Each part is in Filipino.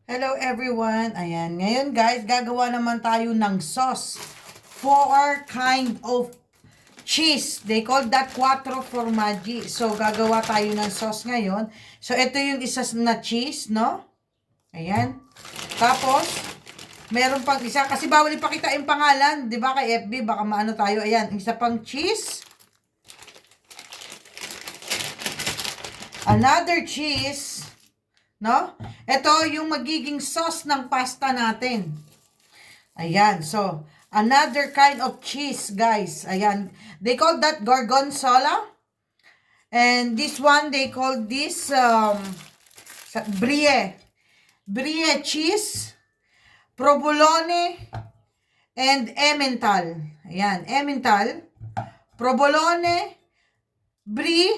Hello everyone! Ayan, ngayon guys, gagawa naman tayo ng sauce. Four kind of cheese. They call that quattro formaggi. So, gagawa tayo ng sauce ngayon. So, ito yung isa na cheese, no? Ayan. Tapos, meron pang isa. Kasi bawal ipakita yung pangalan. Di ba kay FB? Baka maano tayo. Ayan, isa pang cheese. Another cheese. No? Ito yung magiging sauce ng pasta natin. Ayan. So, another kind of cheese, guys. Ayan. They call that gorgonzola. And this one, they call this brie. Brie cheese, provolone, and emmental. Ayan. Emmental, provolone, brie,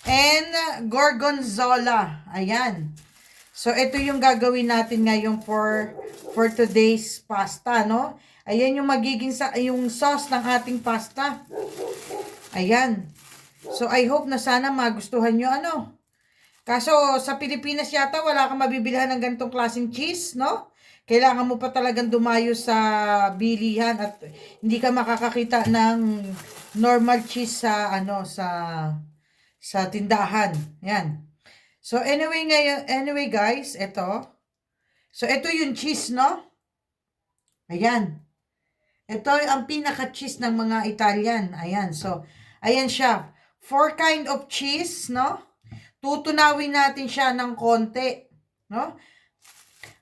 and gorgonzola. Ayan. So, ito yung gagawin natin ngayon for today's pasta, no? Ayan yung magiging yung sauce ng ating pasta. Ayan. So, I hope na sana magustuhan nyo, ano? Kaso, sa Pilipinas yata, wala kang mabibilhan ng ganitong klaseng cheese, no? Kailangan mo pa talagang dumayo sa bilihan at hindi ka makakakita ng normal cheese sa, sa tindahan. Yan. So, anyway guys, ito. So, ito yung cheese, no? Ayan. Ito ang pinaka-cheese ng mga Italian. Ayan. So, ayan siya. Four kind of cheese, no? Tutunawin natin siya ng konti, no?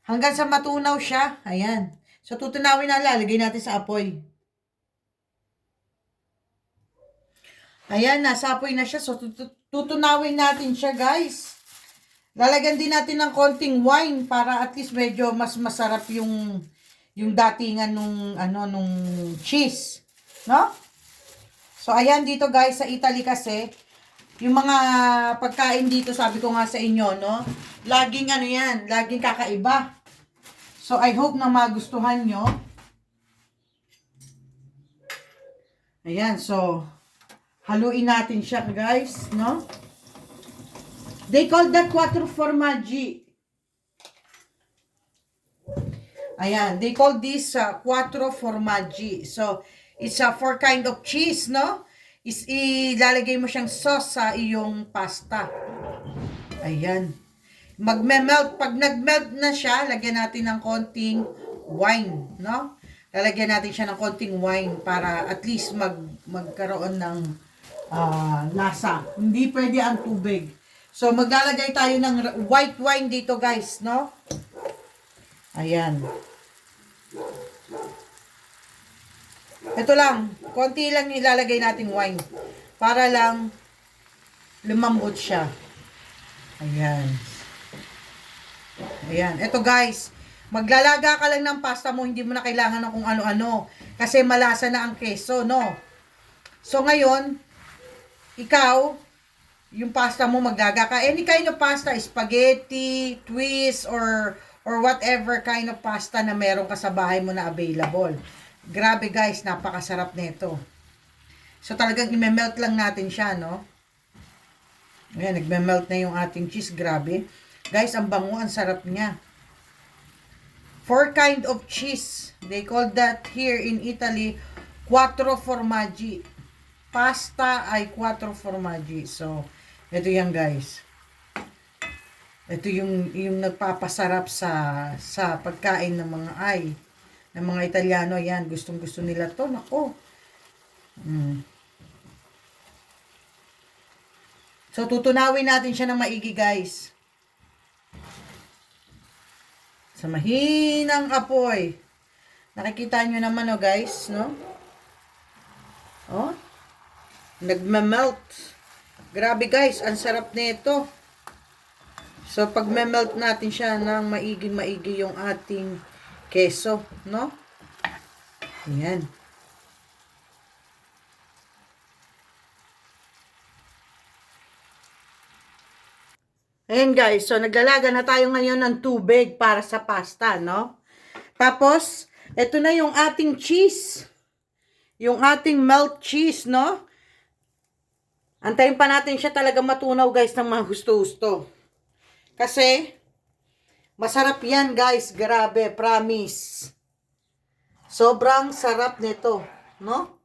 Hanggang sa matunaw siya. Ayan. So, tutunawin na, lalagay natin sa apoy. Ayan, nasa apoy na siya. So, tutunawin natin siya, guys. Lalagyan din natin ng konting wine para at least medyo mas masarap yung datingan nung cheese, no? So, ayan dito, guys, sa Italy kasi, yung mga pagkain dito, sabi ko nga sa inyo, no? Laging laging kakaiba. So, I hope na magustuhan nyo. Ayan, so, haluin natin siya, guys, no? They call that quattro formaggi. Ayan, they call this quattro formaggi. So, it's a four kind of cheese, no? Ilalagay mo siyang sauce sa iyong pasta. Ayan. Magme-melt. Pag nag-melt na siya, lagyan natin ng konting wine, no? Lalagyan natin siya ng konting wine para at least magkaroon ng lasa. Hindi pwede ang tubig. So, maglalagay tayo ng white wine dito, guys, no? Ayan. Ito lang. Konti lang ilalagay nating wine. Para lang lumambot siya. Ayan. Ayan. Ito, guys. Maglalaga ka lang ng pasta mo. Hindi mo na kailangan ng kung ano-ano. Kasi malasa na ang keso, no? So, ngayon, ikaw, yung pasta mo maglaga ka. Any kind of pasta, spaghetti, twist, or whatever kind of pasta na meron ka sa bahay mo na available. Grabe guys, napakasarap nito. So talagang i-melt lang natin siya, no? Ayan, nagme-melt na yung ating cheese. Grabe. Guys, ang bango, ang sarap niya. Four kind of cheese. They call that here in Italy, quattro formaggi. Pasta ay quattro formaggi. So, ito yan guys. Ito yung nagpapasarap sa pagkain ng mga Italiano. Yan, gustong-gusto nila to. Nako. So, tutunawin natin siya ng maigi guys. Sa mahinang apoy. Nakikita nyo naman guys, no? Oh. Nagme-melt. Grabe guys, ang sarap nito. So, pag me-melt natin siya ng maigi yung ating keso, no? Ayan. Ayan guys, so naglalaga na tayo ngayon ng tubig para sa pasta, no? Tapos, ito na yung ating cheese. Yung ating melt cheese, no? Antayin pa natin siya talaga matunaw guys ng mga husto-husto. Kasi, Masarap yan guys, grabe, promise. Sobrang sarap nito, no?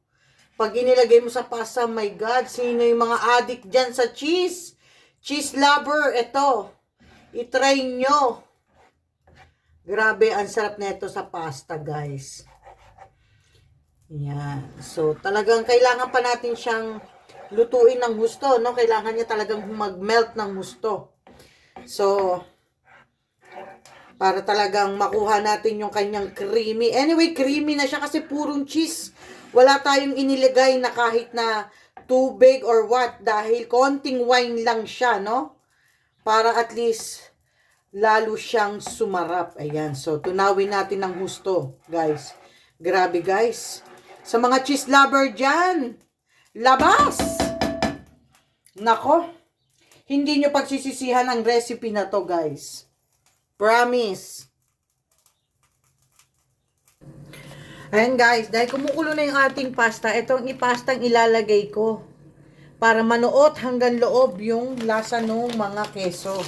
Pag inilagay mo sa pasta, my God, sino yung mga addict dyan sa cheese? Cheese lover, ito. I-try nyo. Grabe, ang sarap nito sa pasta, guys. Yan. So, talagang kailangan pa natin siyang lutuin ng gusto, no? Kailangan niya talagang mag-melt ng gusto. So, para talagang makuha natin yung kanyang creamy. Anyway, creamy na siya kasi purong cheese. Wala tayong inilagay na kahit na tubig or what dahil konting wine lang siya, no? Para at least lalo siyang sumarap. Ayan. So, tunawin natin ng gusto, guys. Grabe, guys. Sa mga cheese lover dyan, labas! Nako, hindi nyo pagsisisihan ang recipe na to, guys. Promise. Ayan guys, dahil kumukulo na yung ating pasta, itong ipastang ilalagay ko para manuot hanggang loob yung lasa ng mga keso.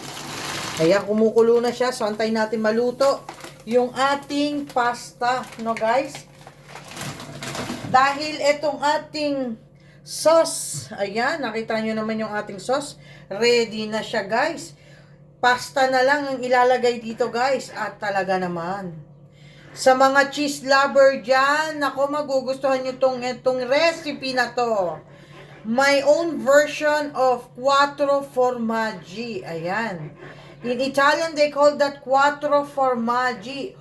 Ayan, kumukulo na siya. So, antayin natin maluto yung ating pasta. No guys? Dahil itong ating sauce, ayan, nakita nyo naman yung ating sauce. Ready na siya guys. Pasta na lang ang ilalagay dito guys. At talaga naman. Sa mga cheese lover dyan, ako magugustuhan nyo itong recipe na to. My own version of quattro formaggi. Ayan. In Italian, they call that quattro formaggi.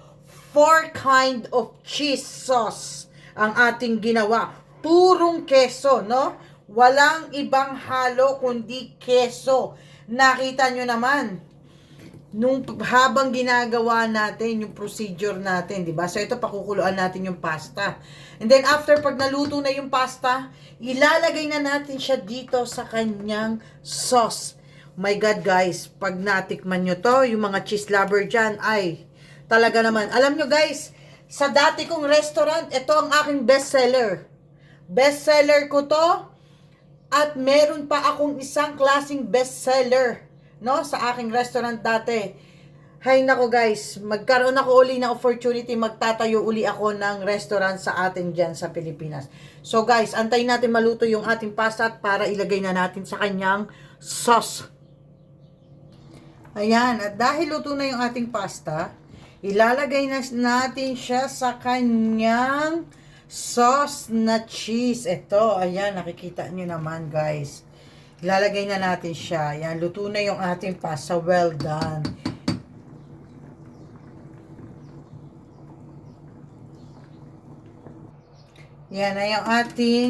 4 kind of cheese sauce ang ating ginawa. Purong keso, no? Walang ibang halo kundi keso. Nakita nyo naman. Nung habang ginagawa natin yung procedure natin, di ba? So ito pakukuluan natin yung pasta. And then after pag naluto na yung pasta, ilalagay na natin siya dito sa kanyang sauce. My God guys, pag natikman nyo to, yung mga cheese lover dyan, ay talaga naman. Alam nyo guys, sa dati kong restaurant, ito ang aking bestseller. Bestseller ko to, at meron pa akong isang klaseng bestseller, no, sa aking restaurant dati. Hay nako guys, magkaroon ako uli ng opportunity, magtatayo uli ako ng restaurant sa atin dyan sa Pilipinas. So guys, antayin natin maluto yung ating pasta para ilagay na natin sa kanyang sauce. Ayan, at dahil luto na yung ating pasta, ilalagay na natin siya sa kanyang sauce na cheese. Ito, ayan, nakikita nyo naman guys. Ilalagay na natin siya. Ayan, luto na yung ating pasta. Well done. Yan na yung ating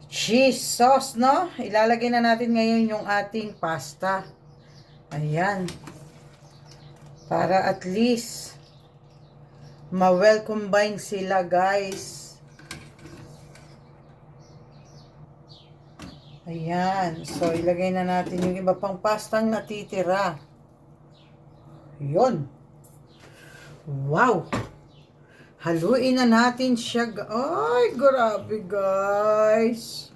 cheese sauce, no? Ilalagay na natin ngayon yung ating pasta. Ayan. Para at least ma-well combine sila, guys. Ayan. So, ilagay na natin yung iba pang pastang natitira. Yun. Wow. Haluin na natin siya. Ay, grabe guys.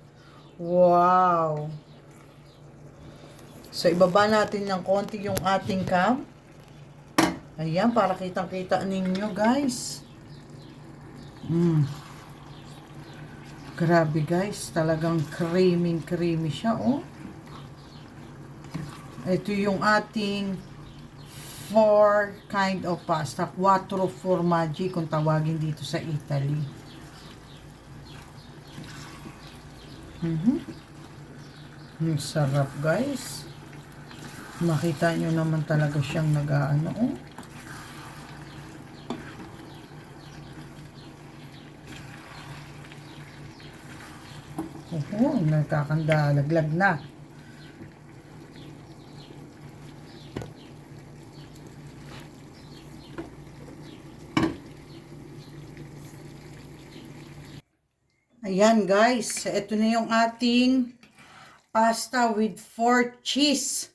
Wow. So, ibaba natin ng konti yung ating cam. Ayan, para kitang-kita ninyo guys. Grabe guys, talagang creamy siya, oh. Ito yung ating 4 kind of pasta. Quattro formaggi kung tawagin dito sa Italy. Ang sarap guys. Makita nyo naman talaga siyang nag-aano, oh. Nagkakanda, laglag na. Ayan guys, ito na yung ating pasta with 4 cheese.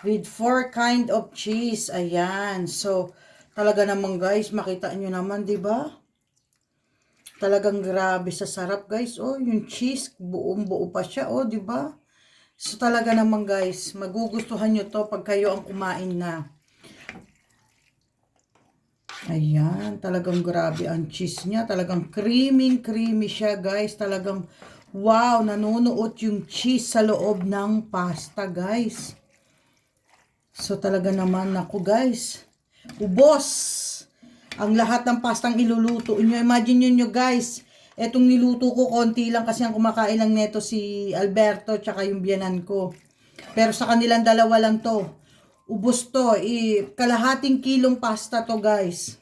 With 4 kind of cheese. Ayan. So, talaga naman guys, makita nyo naman, di ba? Talagang grabe sa sarap guys. Oh, yung cheese, buong-buo pa siya. Oh, di ba? So, talaga naman guys, magugustuhan nyo to pag kayo ang kumain na. Ayan, talagang grabe ang cheese niya. Talagang creamy siya, guys. Talagang, wow, nanunuot yung cheese sa loob ng pasta, guys. So, talaga naman, ako, guys. Ubos ang lahat ng pastang iluluto nyo. Imagine nyo, guys. Etong niluto ko, konti lang kasi ang kumakain lang neto si Alberto tsaka yung biyanan ko. Pero sa kanilang dalawa lang to. Ubos to. Kalahating kilong pasta to, guys.